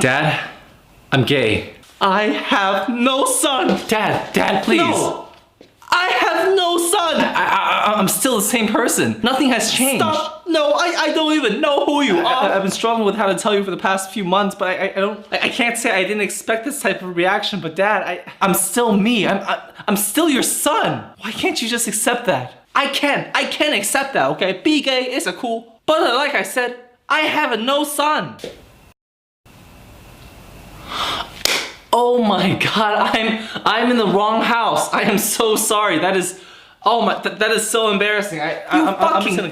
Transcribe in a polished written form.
Dad, I'm gay. I have no son. Dad, please. No. I have no son. I'm still the same person. Nothing has changed. Stop. No, I don't even know who you are. I've been struggling with how to tell you for the past few months, but I can't say I didn't expect this type of reaction. But Dad, I'm still me. I'm still your son. Why can't you just accept that? I can accept that. Okay, be gay is a cool. But like I said, I have a no son. Oh my God, I'm in the wrong house. I am so sorry. That is, oh my, that is so embarrassing. I'm just gonna go.